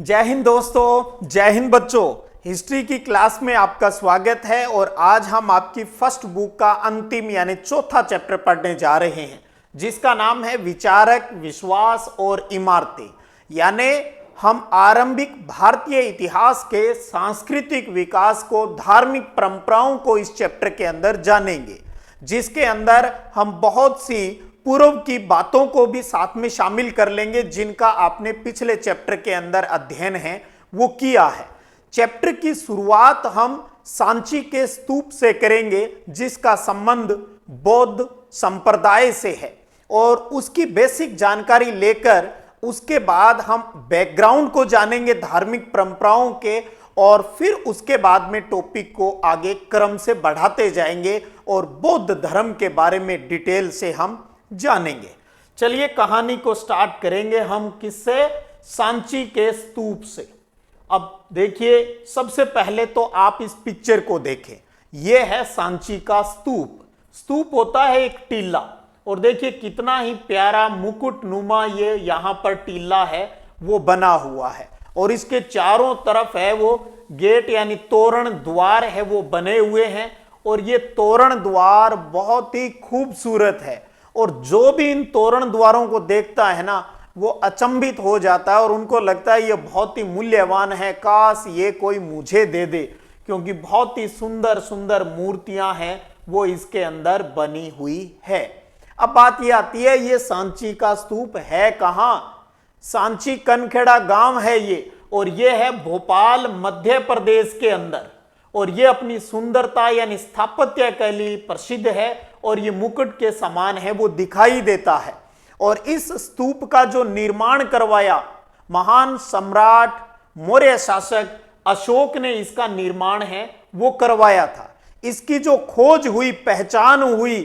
जय हिंद दोस्तों, जय हिंद बच्चों। हिस्ट्री की क्लास में आपका स्वागत है और आज हम आपकी फर्स्ट बुक का अंतिम यानी चौथा चैप्टर पढ़ने जा रहे हैं, जिसका नाम है विचारक, विश्वास और इमारतें। यानी हम आरंभिक भारतीय इतिहास के सांस्कृतिक विकास को, धार्मिक परंपराओं को इस चैप्टर के अंदर जानेंगे, जिसके अंदर हम बहुत सी पूर्व की बातों को भी साथ में शामिल कर लेंगे, जिनका आपने पिछले चैप्टर के अंदर अध्ययन है वो किया है। चैप्टर की शुरुआत हम सांची के स्तूप से करेंगे, जिसका संबंध बौद्ध संप्रदाय से है, और उसकी बेसिक जानकारी लेकर उसके बाद हम बैकग्राउंड को जानेंगे धार्मिक परंपराओं के, और फिर उसके बाद में टॉपिक को आगे क्रम से बढ़ाते जाएंगे और बौद्ध धर्म के बारे में डिटेल से हम जानेंगे। चलिए कहानी को स्टार्ट करेंगे हम किससे? सांची के स्तूप से। अब देखिए, सबसे पहले तो आप इस पिक्चर को देखें। यह है सांची का स्तूप। स्तूप होता है एक टीला, और देखिए कितना ही प्यारा मुकुट नुमा ये यहां पर टीला है वो बना हुआ है, और इसके चारों तरफ है वो गेट यानी तोरण द्वार है वो बने हुए हैं, और ये तोरण द्वार बहुत ही खूबसूरत है। और जो भी इन तोरण द्वारों को देखता है ना, वो अचंभित हो जाता है और उनको लगता है ये बहुत ही मूल्यवान है, काश ये कोई मुझे दे दे, क्योंकि बहुत ही सुंदर सुंदर मूर्तियां हैं वो इसके अंदर बनी हुई है। अब बात ये आती है, ये सांची का स्तूप है कहां? सांची कनखेड़ा गांव है ये, और ये है भोपाल मध्य प्रदेश के अंदर, और ये अपनी सुंदरता यानी स्थापत्य के लिए प्रसिद्ध है, और ये मुकुट के समान है वो दिखाई देता है। और इस स्तूप का जो निर्माण करवाया महान सम्राट मौर्य शासक अशोक ने इसका निर्माण है वो करवाया था। इसकी जो खोज हुई, पहचान हुई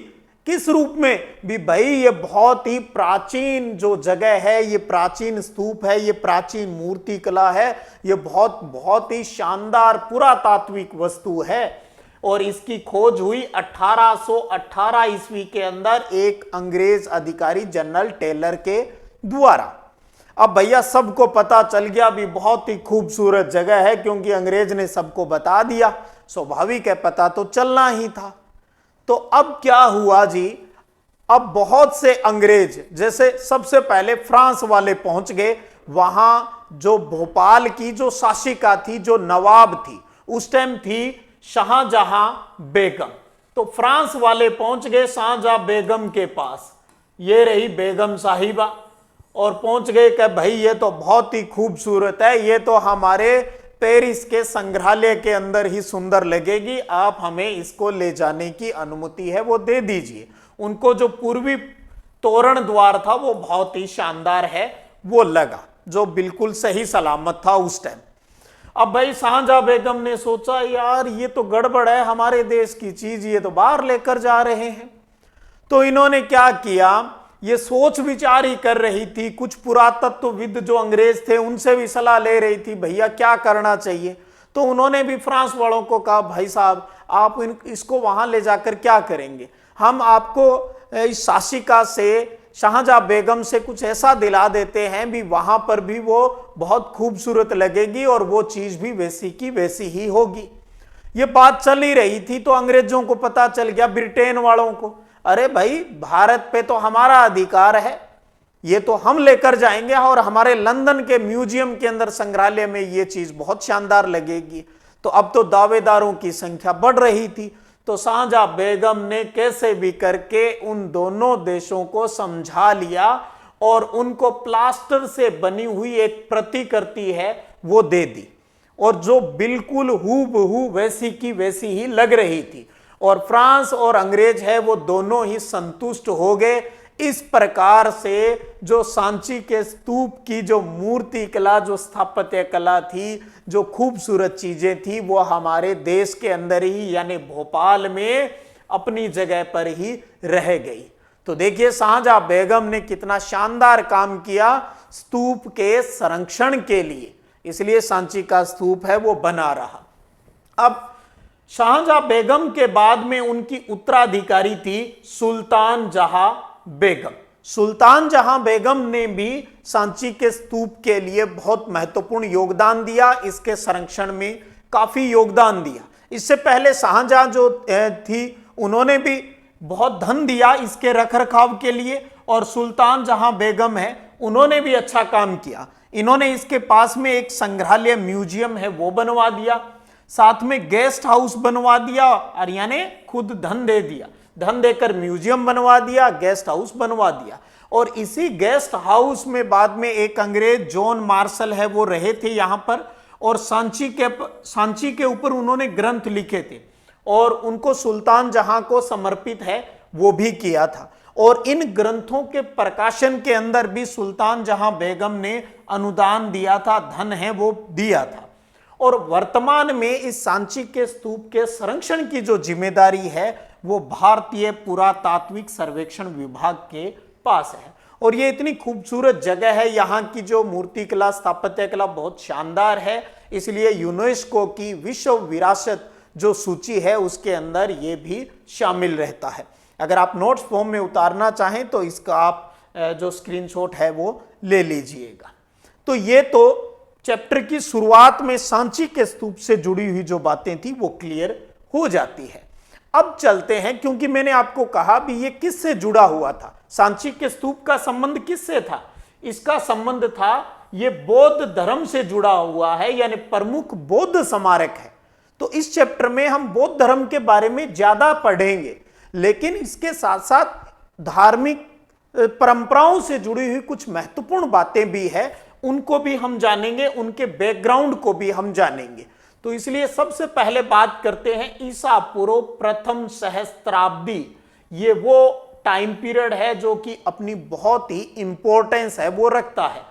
किस रूप में भी, भाई ये बहुत ही प्राचीन जो जगह है, ये प्राचीन स्तूप है, ये प्राचीन मूर्ति कला है, ये बहुत ही शानदार पुरातात्विक वस्तु है। और इसकी खोज हुई 1818 ईस्वी के अंदर एक अंग्रेज अधिकारी जनरल टेलर के द्वारा। अब भैया सबको पता चल गया भी बहुत ही खूबसूरत जगह है, क्योंकि अंग्रेज ने सबको बता दिया, स्वाभाविक है, पता तो चलना ही था। तो अब क्या हुआ जी, अब बहुत से अंग्रेज, जैसे सबसे पहले फ्रांस वाले पहुंच गए। वहां जो भोपाल की जो शासिका थी, जो नवाब थी उस टाइम, थी शाहजहां बेगम। तो फ्रांस वाले पहुंच गए शाहजहां बेगम के पास, ये रही बेगम साहिबा, और पहुंच गए कि भाई ये तो बहुत ही खूबसूरत है, ये तो हमारे पेरिस के संग्रहालय के अंदर ही सुंदर लगेगी, आप हमें इसको ले जाने की अनुमति है वो दे दीजिए। उनको जो पूर्वी तोरण द्वार था वो बहुत ही शानदार है वो लगा, जो बिल्कुल सही सलामत था उस टाइम। अब भाई शाहजहां बेगम ने सोचा, यार ये तो गड़बड़ है, हमारे देश की चीज ये तो बाहर लेकर जा रहे हैं। तो इन्होंने क्या किया, ये सोच विचार ही कर रही थी। कुछ पुरातत्वविद जो अंग्रेज थे उनसे भी सलाह ले रही थी, भैया क्या करना चाहिए। तो उन्होंने भी फ्रांस वालों को कहा, भाई साहब आप इसको वहां ले जाकर क्या करेंगे, हम आपको इस शासिका से, शाहजहां बेगम से कुछ ऐसा दिला देते हैं भी वहां पर भी वो बहुत खूबसूरत लगेगी और वो चीज भी वैसी की वैसी ही होगी। ये बात चल ही रही थी, तो अंग्रेजों को पता चल गया, ब्रिटेन वालों को, अरे भाई भारत पे तो हमारा अधिकार है, ये तो हम लेकर जाएंगे, और हमारे लंदन के म्यूजियम के अंदर संग्रहालय में ये चीज बहुत शानदार लगेगी। तो अब तो दावेदारों की संख्या बढ़ रही थी। तो शाहजहां बेगम ने कैसे भी करके उन दोनों देशों को समझा लिया, और उनको प्लास्टर से बनी हुई एक प्रतिकृति है वो दे दी, और जो बिल्कुल हूबहू वैसी की वैसी ही लग रही थी। और फ्रांस और अंग्रेज है वो दोनों ही संतुष्ट हो गए। इस प्रकार से जो सांची के स्तूप की जो मूर्ति कला, जो स्थापत्य कला थी, जो खूबसूरत चीजें थी, वो हमारे देश के अंदर ही यानी भोपाल में अपनी जगह पर ही रह गई। तो देखिए शाहजहां बेगम ने कितना शानदार काम किया स्तूप के संरक्षण के लिए, इसलिए सांची का स्तूप है वो बना रहा। अब शाहजहां बेगम के बाद में उनकी उत्तराधिकारी थी सुल्तान जहां बेगम। सुल्तान जहां बेगम ने भी सांची के स्तूप के लिए बहुत महत्वपूर्ण योगदान दिया, इसके संरक्षण में काफी योगदान दिया। इससे पहले शाहजहां जो थी उन्होंने भी बहुत धन दिया इसके रखरखाव के लिए, और सुल्तान जहां बेगम है उन्होंने भी अच्छा काम किया। इन्होंने इसके पास में एक संग्रहालय म्यूजियम है वो बनवा दिया, साथ में गेस्ट हाउस बनवा दिया, और यानी खुद धन दे दिया, धन देकर म्यूजियम बनवा दिया, गेस्ट हाउस बनवा दिया। और इसी गेस्ट हाउस में बाद में एक अंग्रेज जॉन मार्शल है वो रहे थे यहां पर, और सांची के ऊपर उन्होंने ग्रंथ लिखे थे और उनको सुल्तान जहां को समर्पित है वो भी किया था। और इन ग्रंथों के प्रकाशन के अंदर भी सुल्तान जहां बेगम ने अनुदान दिया था, धन है वो दिया था। और वर्तमान में इस सांची के स्तूप के संरक्षण की जो जिम्मेदारी है वो भारतीय पुरातात्विक सर्वेक्षण विभाग के पास है। और ये इतनी खूबसूरत जगह है, यहाँ की जो मूर्तिकला स्थापत्य कला बहुत शानदार है, इसलिए यूनेस्को की विश्व विरासत जो सूची है उसके अंदर ये भी शामिल रहता है। अगर आप नोट्स फॉर्म में उतारना चाहें तो इसका आप जो स्क्रीनशॉट है वो ले लीजिएगा। तो ये तो चैप्टर की शुरुआत में सांची के स्तूप से जुड़ी हुई जो बातें थी वो क्लियर हो जाती है। अब चलते हैं, क्योंकि मैंने आपको कहा भी ये किससे जुड़ा हुआ था, सांची के स्तूप का संबंध किससे था? इसका संबंध था ये बौद्ध धर्म से जुड़ा हुआ है, यानी प्रमुख बौद्ध स्मारक है। तो इस चैप्टर में हम बौद्ध धर्म के बारे में ज्यादा पढ़ेंगे, लेकिन इसके साथ साथ धार्मिक परंपराओं से जुड़ी हुई कुछ महत्वपूर्ण बातें भी है, उनको भी हम जानेंगे, उनके बैकग्राउंड को भी हम जानेंगे। तो इसलिए सबसे पहले बात करते हैं ईसा पूर्व प्रथम सहस्त्राब्दी। ये वो टाइम पीरियड है जो कि अपनी बहुत ही इंपॉर्टेंस है वो रखता है,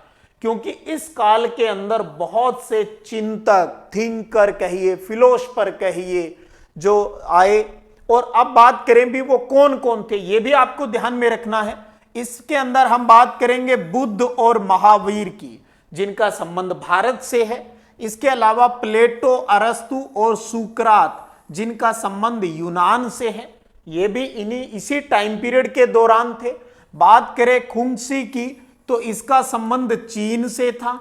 क्योंकि इस काल के अंदर बहुत से चिंतक, थिंकर कहिए, फिलोसफर कहिए, जो आए। और अब बात करें भी वो कौन कौन थे ये भी आपको ध्यान में रखना है। इसके अंदर हम बात करेंगे बुद्ध और महावीर की, जिनका संबंध भारत से है। इसके अलावा प्लेटो, अरस्तु और सुकरात, जिनका संबंध यूनान से है, ये भी इसी टाइम पीरियड के दौरान थे। बात करें खुंगसी की तो इसका संबंध चीन से था।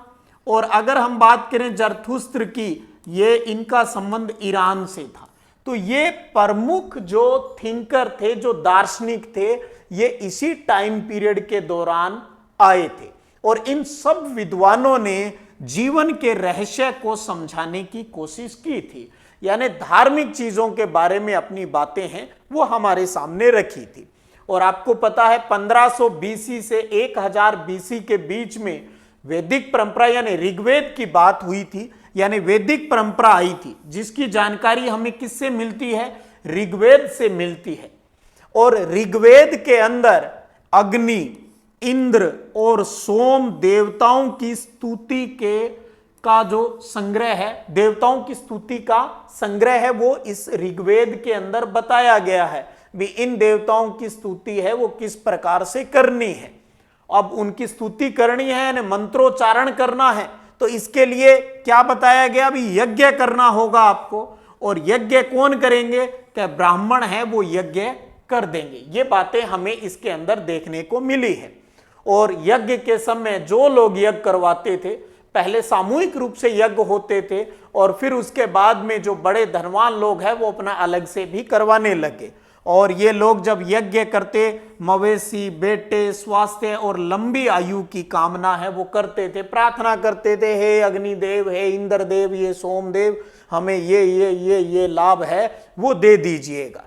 और अगर हम बात करें जरथुस्त्र की, ये इनका संबंध ईरान से था। तो ये प्रमुख जो थिंकर थे, जो दार्शनिक थे, ये इसी टाइम पीरियड के दौरान आए थे। और इन सब विद्वानों ने जीवन के रहस्य को समझाने की कोशिश की थी, यानी धार्मिक चीजों के बारे में अपनी बातें हैं वो हमारे सामने रखी थी। और आपको पता है 1500 बीसी से 1000 बीसी के बीच में वैदिक परंपरा यानी ऋग्वेद की बात हुई थी, यानी वैदिक परंपरा आई थी, जिसकी जानकारी हमें किससे मिलती है? ऋग्वेद से मिलती है। और ऋग्वेद के अंदर अग्नि, इंद्र और सोम देवताओं की स्तुति का जो संग्रह है, देवताओं की स्तुति का संग्रह है, वो इस ऋग्वेद के अंदर बताया गया है भी इन देवताओं की स्तुति है वो किस प्रकार से करनी है। अब उनकी स्तुति करनी है यानी मंत्रोच्चारण करना है, तो इसके लिए क्या बताया गया? भी यज्ञ करना होगा आपको। और यज्ञ कौन करेंगे? क्या ब्राह्मण है वो यज्ञ कर देंगे। ये बातें हमें इसके अंदर देखने को मिली है। और यज्ञ के समय जो लोग यज्ञ करवाते थे, पहले सामूहिक रूप से यज्ञ होते थे, और फिर उसके बाद में जो बड़े धनवान लोग हैं वो अपना अलग से भी करवाने लगे। और ये लोग जब यज्ञ करते, मवेशी, बेटे, स्वास्थ्य और लंबी आयु की कामना है वो करते थे, प्रार्थना करते थे, हे अग्निदेव, हे इंद्रदेव, ये सोमदेव, हमें ये लाभ है वो दे दीजिएगा।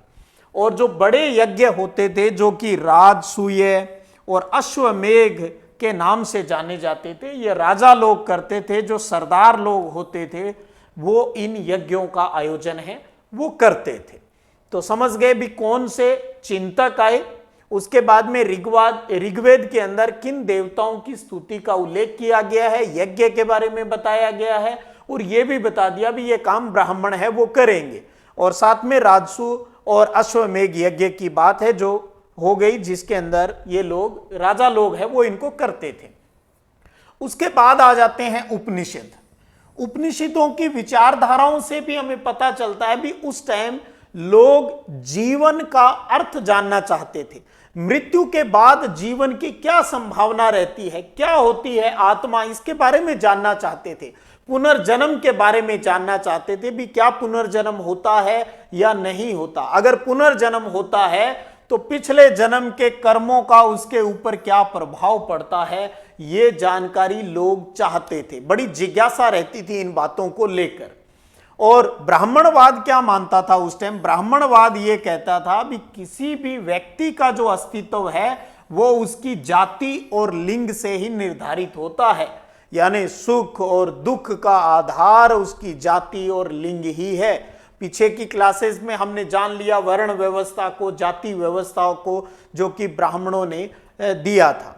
और जो बड़े यज्ञ होते थे, जो कि राजसूय और अश्वमेघ के नाम से जाने जाते थे, ये राजा लोग करते थे, जो सरदार लोग होते थे वो इन यज्ञों का आयोजन है वो करते थे। तो समझ गए भी कौन से चिंतक आए। उसके बाद में ऋग्वेद के अंदर किन देवताओं की स्तुति का उल्लेख किया गया है, यज्ञ के बारे में बताया गया है, और ये भी बता दिया भी ये काम ब्राह्मण है वो करेंगे। और साथ में राजसु और अश्वमेघ यज्ञ की बात है जो हो गई, जिसके अंदर ये लोग, राजा लोग हैं वो इनको करते थे। उसके बाद आ जाते हैं उपनिषद। उपनिषदों की विचारधाराओं से भी हमें पता चलता है भी उस टाइम लोग जीवन का अर्थ जानना चाहते थे। मृत्यु के बाद जीवन की क्या संभावना रहती है, क्या होती है आत्मा, इसके बारे में जानना चाहते थे। पुनर्जन्म के बारे में जानना चाहते थे भी क्या पुनर्जन्म होता है या नहीं होता। अगर पुनर्जन्म होता है तो पिछले जन्म के कर्मों का उसके ऊपर क्या प्रभाव पड़ता है, ये जानकारी लोग चाहते थे। बड़ी जिज्ञासा रहती थी इन बातों को लेकर। और ब्राह्मणवाद क्या मानता था उस टाइम? ब्राह्मणवाद ये कहता था भी किसी भी व्यक्ति का जो अस्तित्व है वो उसकी जाति और लिंग से ही निर्धारित होता है, यानी सुख और दुख का आधार उसकी जाति और लिंग ही है। पीछे की क्लासेस में हमने जान लिया वर्ण व्यवस्था को, जाति व्यवस्थाओं को, जो कि ब्राह्मणों ने दिया था।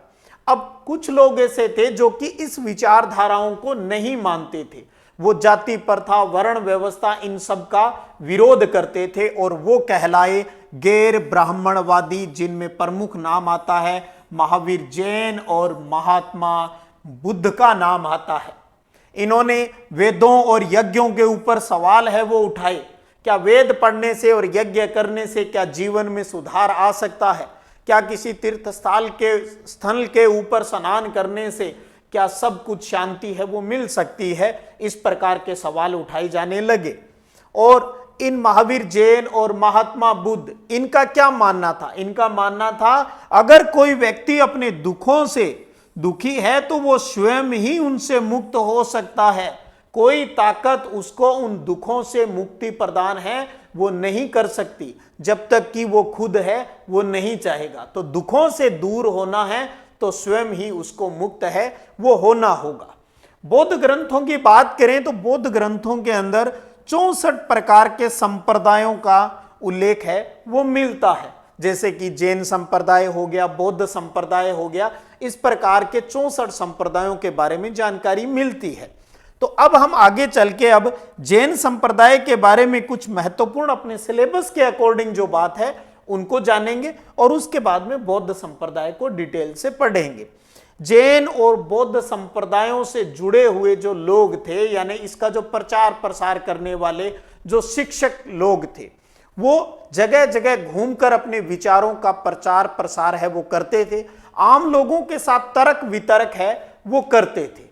अब कुछ लोग ऐसे थे जो कि इस विचारधाराओं को नहीं मानते थे, वो जाति प्रथा, वर्ण व्यवस्था, इन सब का विरोध करते थे और वो कहलाए गैर ब्राह्मणवादी, जिनमें प्रमुख नाम आता है महावीर जैन और महात्मा बुद्ध का नाम आता है। इन्होंने वेदों और यज्ञों के ऊपर सवाल है वो उठाए। क्या वेद पढ़ने से और यज्ञ करने से क्या जीवन में सुधार आ सकता है? क्या किसी तीर्थ स्थल के ऊपर स्नान करने से क्या सब कुछ शांति है वो मिल सकती है? इस प्रकार के सवाल उठाए जाने लगे। और इन महावीर जैन और महात्मा बुद्ध, इनका क्या मानना था? इनका मानना था अगर कोई व्यक्ति अपने दुखों से दुखी है तो वो स्वयं ही उनसे मुक्त हो सकता है। कोई ताकत उसको उन दुखों से मुक्ति प्रदान है वो नहीं कर सकती, जब तक कि वो खुद है वो नहीं चाहेगा। तो दुखों से दूर होना है तो स्वयं ही उसको मुक्त है वो होना होगा। बौद्ध ग्रंथों की बात करें तो बौद्ध ग्रंथों के अंदर 64 प्रकार के संप्रदायों का उल्लेख है वो मिलता है, जैसे कि जैन संप्रदाय हो गया, बौद्ध संप्रदाय हो गया। इस प्रकार के 64 संप्रदायों के बारे में जानकारी मिलती है। तो अब हम आगे चल के अब जैन संप्रदाय के बारे में कुछ महत्वपूर्ण अपने सिलेबस के अकॉर्डिंग जो बात है उनको जानेंगे और उसके बाद में बौद्ध संप्रदाय को डिटेल से पढ़ेंगे। जैन और बौद्ध संप्रदायों से जुड़े हुए जो लोग थे, यानी इसका जो प्रचार प्रसार करने वाले जो शिक्षक लोग थे, वो जगह जगह घूमकर अपने विचारों का प्रचार प्रसार है वो करते थे। आम लोगों के साथ तर्क वितर्क है वो करते थे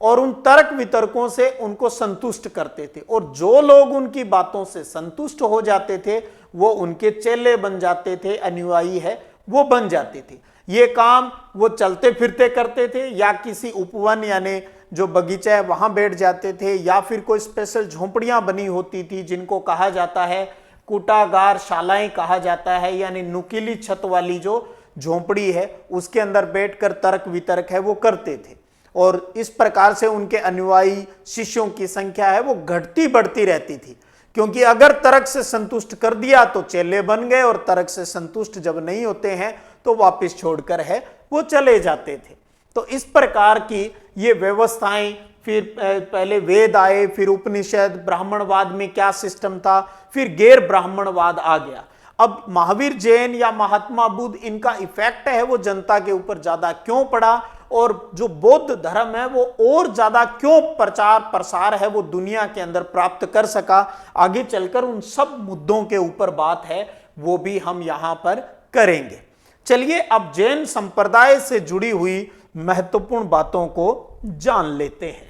और उन तर्क वितर्कों से उनको संतुष्ट करते थे। और जो लोग उनकी बातों से संतुष्ट हो जाते थे वो उनके चेले बन जाते थे, अनुयायी है वो बन जाते थे। ये काम वो चलते फिरते करते थे या किसी उपवन यानी जो बगीचा है वहां बैठ जाते थे, या फिर कोई स्पेशल झोंपड़ियां बनी होती थी जिनको कहा जाता है कूटागार शालाएं कहा जाता है, यानी नुकीली छत वाली जो झोंपड़ी है उसके अंदर बैठकर तर्क वितर्क है वो करते थे। और इस प्रकार से उनके अनुयायी शिष्यों की संख्या है वो घटती बढ़ती रहती थी, क्योंकि अगर तर्क से संतुष्ट कर दिया तो चेले बन गए और तर्क से संतुष्ट जब नहीं होते हैं तो वापस छोड़कर है वो चले जाते थे। तो इस प्रकार की ये व्यवस्थाएं, फिर पहले वेद आए, फिर उपनिषद, ब्राह्मणवाद में क्या सिस्टम था, फिर गैर ब्राह्मणवाद आ गया। अब महावीर जैन या महात्मा बुद्ध, इनका इफेक्ट है वो जनता के ऊपर ज्यादा क्यों पड़ा और जो बौद्ध धर्म है वो और ज्यादा क्यों प्रचार प्रसार है वो दुनिया के अंदर प्राप्त कर सका, आगे चलकर उन सब मुद्दों के ऊपर बात है वो भी हम यहां पर करेंगे। चलिए अब जैन संप्रदाय से जुड़ी हुई महत्वपूर्ण बातों को जान लेते हैं।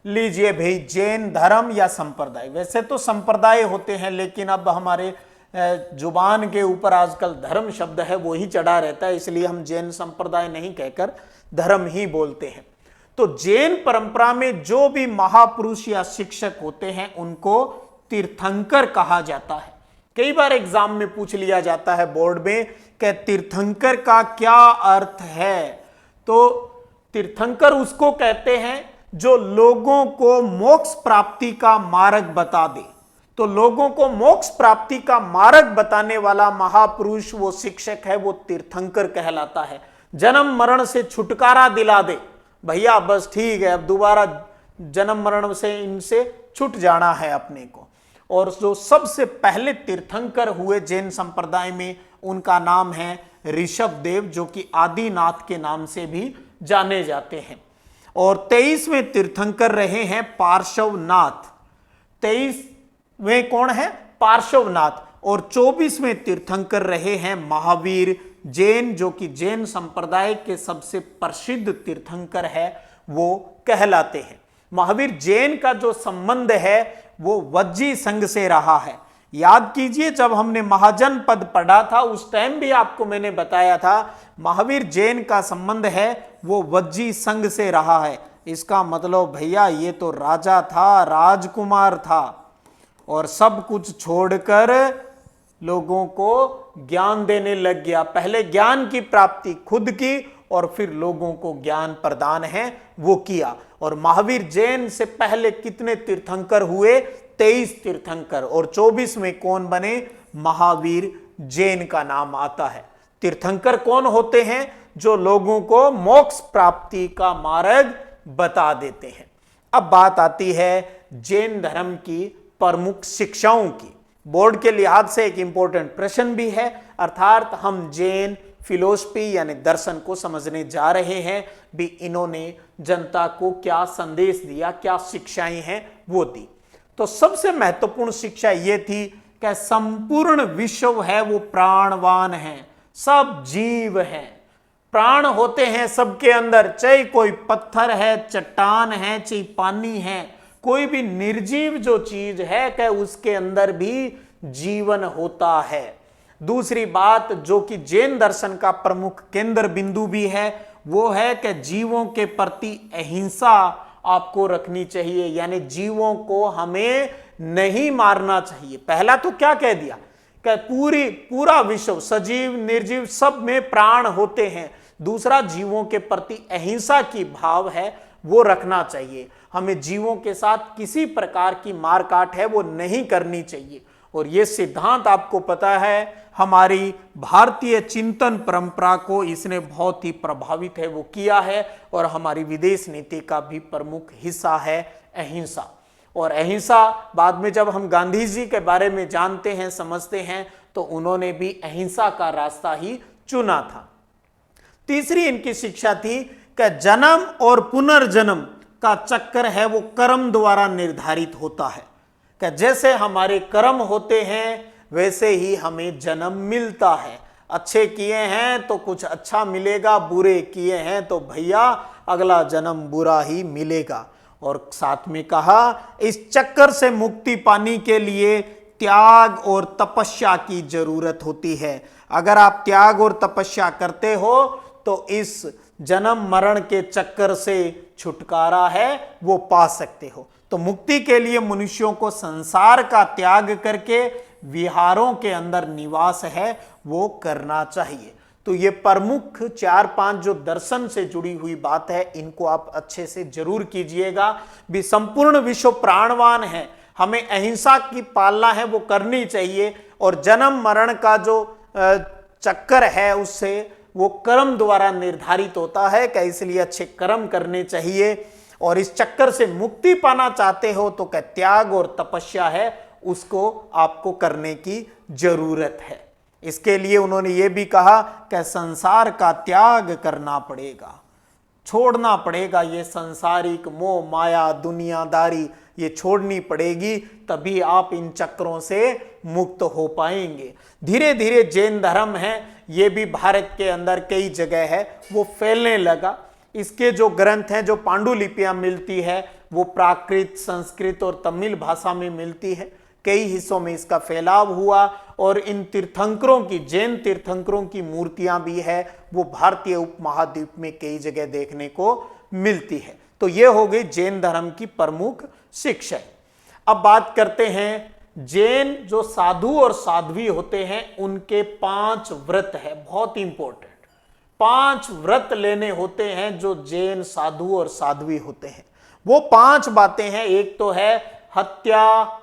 लीजिए भाई, जैन धर्म या संप्रदाय, वैसे तो संप्रदाय होते हैं लेकिन अब हमारे जुबान के ऊपर आजकल धर्म शब्द है वो ही चढ़ा रहता है, इसलिए हम जैन संप्रदाय नहीं कहकर धर्म ही बोलते हैं। तो जैन परंपरा में जो भी महापुरुष या शिक्षक होते हैं उनको तीर्थंकर कहा जाता है। कई बार एग्जाम में पूछ लिया जाता है बोर्ड में कि तीर्थंकर का क्या अर्थ है। तो तीर्थंकर उसको कहते हैं जो लोगों को मोक्ष प्राप्ति का मार्ग बता दे। तो लोगों को मोक्ष प्राप्ति का मार्ग बताने वाला महापुरुष वो शिक्षक है वो तीर्थंकर कहलाता है। जन्म मरण से छुटकारा दिला दे, भैया बस ठीक है अब दोबारा जन्म मरण से इनसे छूट जाना है अपने को। और जो सबसे पहले तीर्थंकर हुए जैन संप्रदाय में उनका नाम है ऋषभदेव, जो कि आदिनाथ के नाम से भी जाने जाते हैं। और 23वें तीर्थंकर रहे हैं पार्श्वनाथ। 23वें कौन है? पार्श्वनाथ। और 24वें तीर्थंकर रहे हैं महावीर जैन, जो कि जैन संप्रदाय के सबसे प्रसिद्ध तीर्थंकर है, वो कहलाते हैं। महावीर जैन का जो संबंध है वो वज्जी संघ से रहा है। याद कीजिए, जब हमने महाजन पद पढ़ा था उस टाइम भी आपको मैंने बताया था महावीर जैन का संबंध है वो वज्जी संघ से रहा है। इसका मतलब भैया ये तो राजा था, राजकुमार था, और सब कुछ छोड़कर लोगों को ज्ञान देने लग गया। पहले ज्ञान की प्राप्ति खुद की और फिर लोगों को ज्ञान प्रदान है वो किया। और महावीर जैन से पहले कितने तीर्थंकर हुए? 23 तीर्थंकर, और 24 में कौन बने? महावीर जैन का नाम आता है। तीर्थंकर कौन होते हैं? जो लोगों को मोक्ष प्राप्ति का मार्ग बता देते हैं। अब बात आती है जैन धर्म की प्रमुख शिक्षाओं की। बोर्ड के लिहाज से एक इंपॉर्टेंट प्रश्न भी है, अर्थात हम जैन फिलोसफी यानी दर्शन को समझने जा रहे हैं भी इन्होंने जनता को क्या संदेश दिया, क्या शिक्षाएं हैं वो दी। तो सबसे महत्वपूर्ण शिक्षा ये थी कि संपूर्ण विश्व है वो प्राणवान है, सब जीव है, प्राण होते हैं सबके अंदर, चाहे कोई पत्थर है, चट्टान है, चाहे पानी है, कोई भी निर्जीव जो चीज है कि उसके अंदर भी जीवन होता है। दूसरी बात जो कि जैन दर्शन का प्रमुख केंद्र बिंदु भी है वो है कि जीवों के प्रति अहिंसा आपको रखनी चाहिए, यानी जीवों को हमें नहीं मारना चाहिए। पहला तो क्या कह दिया कि पूरा विश्व सजीव निर्जीव सब में प्राण होते हैं। दूसरा, जीवों के प्रति अहिंसा की भाव है वो रखना चाहिए। हमें जीवों के साथ किसी प्रकार की मारकाट है वो नहीं करनी चाहिए। और ये सिद्धांत आपको पता है हमारी भारतीय चिंतन परंपरा को इसने बहुत ही प्रभावित है वो किया है, और हमारी विदेश नीति का भी प्रमुख हिस्सा है अहिंसा। और अहिंसा बाद में जब हम गांधी जी के बारे में जानते हैं, समझते हैं, तो उन्होंने भी अहिंसा का रास्ता ही चुना था। तीसरी इनकी शिक्षा थी कि जन्म और पुनर्जन्म का चक्कर है वो कर्म द्वारा निर्धारित होता है, कि जैसे हमारे कर्म होते हैं वैसे ही हमें जन्म मिलता है। अच्छे किए हैं तो कुछ अच्छा मिलेगा, बुरे किए हैं तो भैया अगला जन्म बुरा ही मिलेगा। और साथ में कहा इस चक्कर से मुक्ति पाने के लिए त्याग और तपस्या की जरूरत होती है। अगर आप त्याग और तपस्या करते हो तो इस जन्म मरण के चक्कर से छुटकारा है वो पा सकते हो। तो मुक्ति के लिए मनुष्यों को संसार का त्याग करके विहारों के अंदर निवास है वो करना चाहिए। तो ये प्रमुख 4-5 जो दर्शन से जुड़ी हुई बात है इनको आप अच्छे से जरूर कीजिएगा। भी संपूर्ण विश्व प्राणवान है, हमें अहिंसा की पालना है वो करनी चाहिए, और जन्म मरण का जो चक्कर है उससे वो कर्म द्वारा निर्धारित होता है कि इसलिए अच्छे कर्म करने चाहिए। और इस चक्कर से मुक्ति पाना चाहते हो तो क्या त्याग और तपस्या है उसको आपको करने की जरूरत है। इसके लिए उन्होंने ये भी कहा कि संसार का त्याग करना पड़ेगा, छोड़ना पड़ेगा, ये सांसारिक मोह माया दुनियादारी ये छोड़नी पड़ेगी, तभी आप इन चक्रों से मुक्त हो पाएंगे। धीरे धीरे जैन धर्म है ये भी भारत के अंदर कई जगह है वो फैलने लगा। इसके जो ग्रंथ हैं, जो पांडुलिपियां मिलती है वो प्राकृत, संस्कृत और तमिल भाषा में मिलती है। कई हिस्सों में इसका फैलाव हुआ, और इन तीर्थंकरों की, जैन तीर्थंकरों की मूर्तियां भी है वो भारतीय उपमहाद्वीप में कई जगह देखने को मिलती है। तो ये हो गई जैन धर्म की प्रमुख शिक्षा। अब बात करते हैं जैन जो साधु और साध्वी होते हैं उनके 5 व्रत है, बहुत इंपॉर्टेंट 5 व्रत लेने होते हैं जो जैन साधु और साध्वी होते हैं। वो 5 बातें हैं। एक तो है हत्या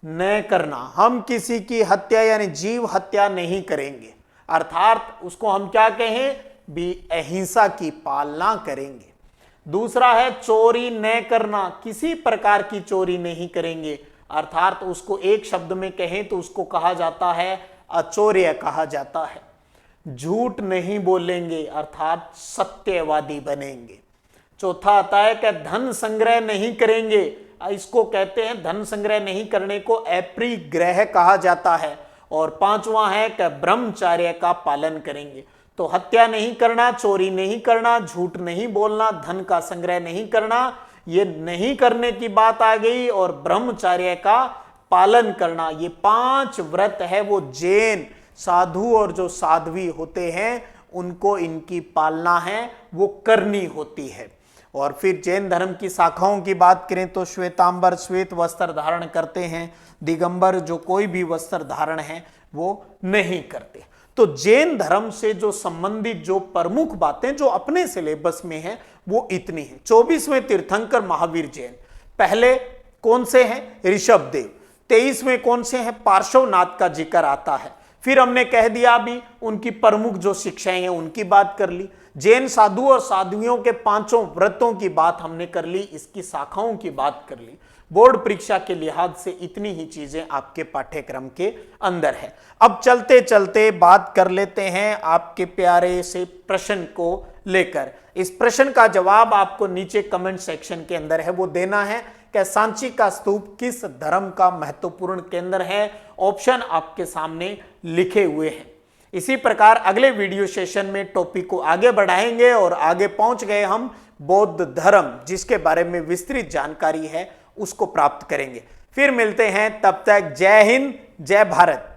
न करना, हम किसी की हत्या यानी जीव हत्या नहीं करेंगे, अर्थात उसको हम क्या कहें भी अहिंसा की पालना करेंगे। दूसरा है चोरी न करना, किसी प्रकार की चोरी नहीं करेंगे, अर्थात उसको एक शब्द में कहें तो उसको कहा जाता है अचौर्य कहा जाता है। झूठ नहीं बोलेंगे अर्थात सत्यवादी बनेंगे। चौथा आता है कि धन संग्रह नहीं करेंगे, इसको कहते हैं धन संग्रह नहीं करने को अपरिग्रह कहा जाता है। और 5वां है कि ब्रह्मचर्य का पालन करेंगे। तो हत्या नहीं करना, चोरी नहीं करना, झूठ नहीं बोलना, धन का संग्रह नहीं करना, ये नहीं करने की बात आ गई। और ब्रह्मचर्य का पालन करना, ये 5 व्रत है वो जैन साधु और जो साध्वी होते हैं उनको इनकी पालना है, वो करनी होती है। और फिर जैन धर्म की शाखाओं की बात करें तो श्वेतांबर श्वेत वस्त्र धारण करते हैं, दिगंबर जो कोई भी वस्त्र धारण है वो नहीं करते। तो जैन धर्म से जो संबंधित जो प्रमुख बातें जो अपने सिलेबस में है वो इतनी है। 24वें तीर्थंकर महावीर जैन पहले कौन से हैं? ऋषभदेव। 23वें कौन से हैं? पार्श्वनाथ का जिक्र आता है। फिर हमने कह दिया अभी उनकी प्रमुख जो शिक्षाएं हैं उनकी बात कर ली। जैन साधु और साध्वियों के 5 व्रतों की बात हमने कर ली, इसकी शाखाओं की बात कर ली। बोर्ड परीक्षा के लिहाज से इतनी ही चीजें आपके पाठ्यक्रम के अंदर है। अब चलते चलते बात कर लेते हैं आपके प्यारे से प्रश्न को लेकर। इस प्रश्न का जवाब आपको नीचे कमेंट सेक्शन के अंदर है वो देना है कि सांची का स्तूप किस धर्म का महत्वपूर्ण केंद्र है। ऑप्शन आपके सामने लिखे हुए हैं। इसी प्रकार अगले वीडियो सेशन में टॉपिक को आगे बढ़ाएंगे और आगे पहुंच गए हम बौद्ध धर्म, जिसके बारे में विस्तृत जानकारी है उसको प्राप्त करेंगे। फिर मिलते हैं, तब तक जय हिंद, जय भारत।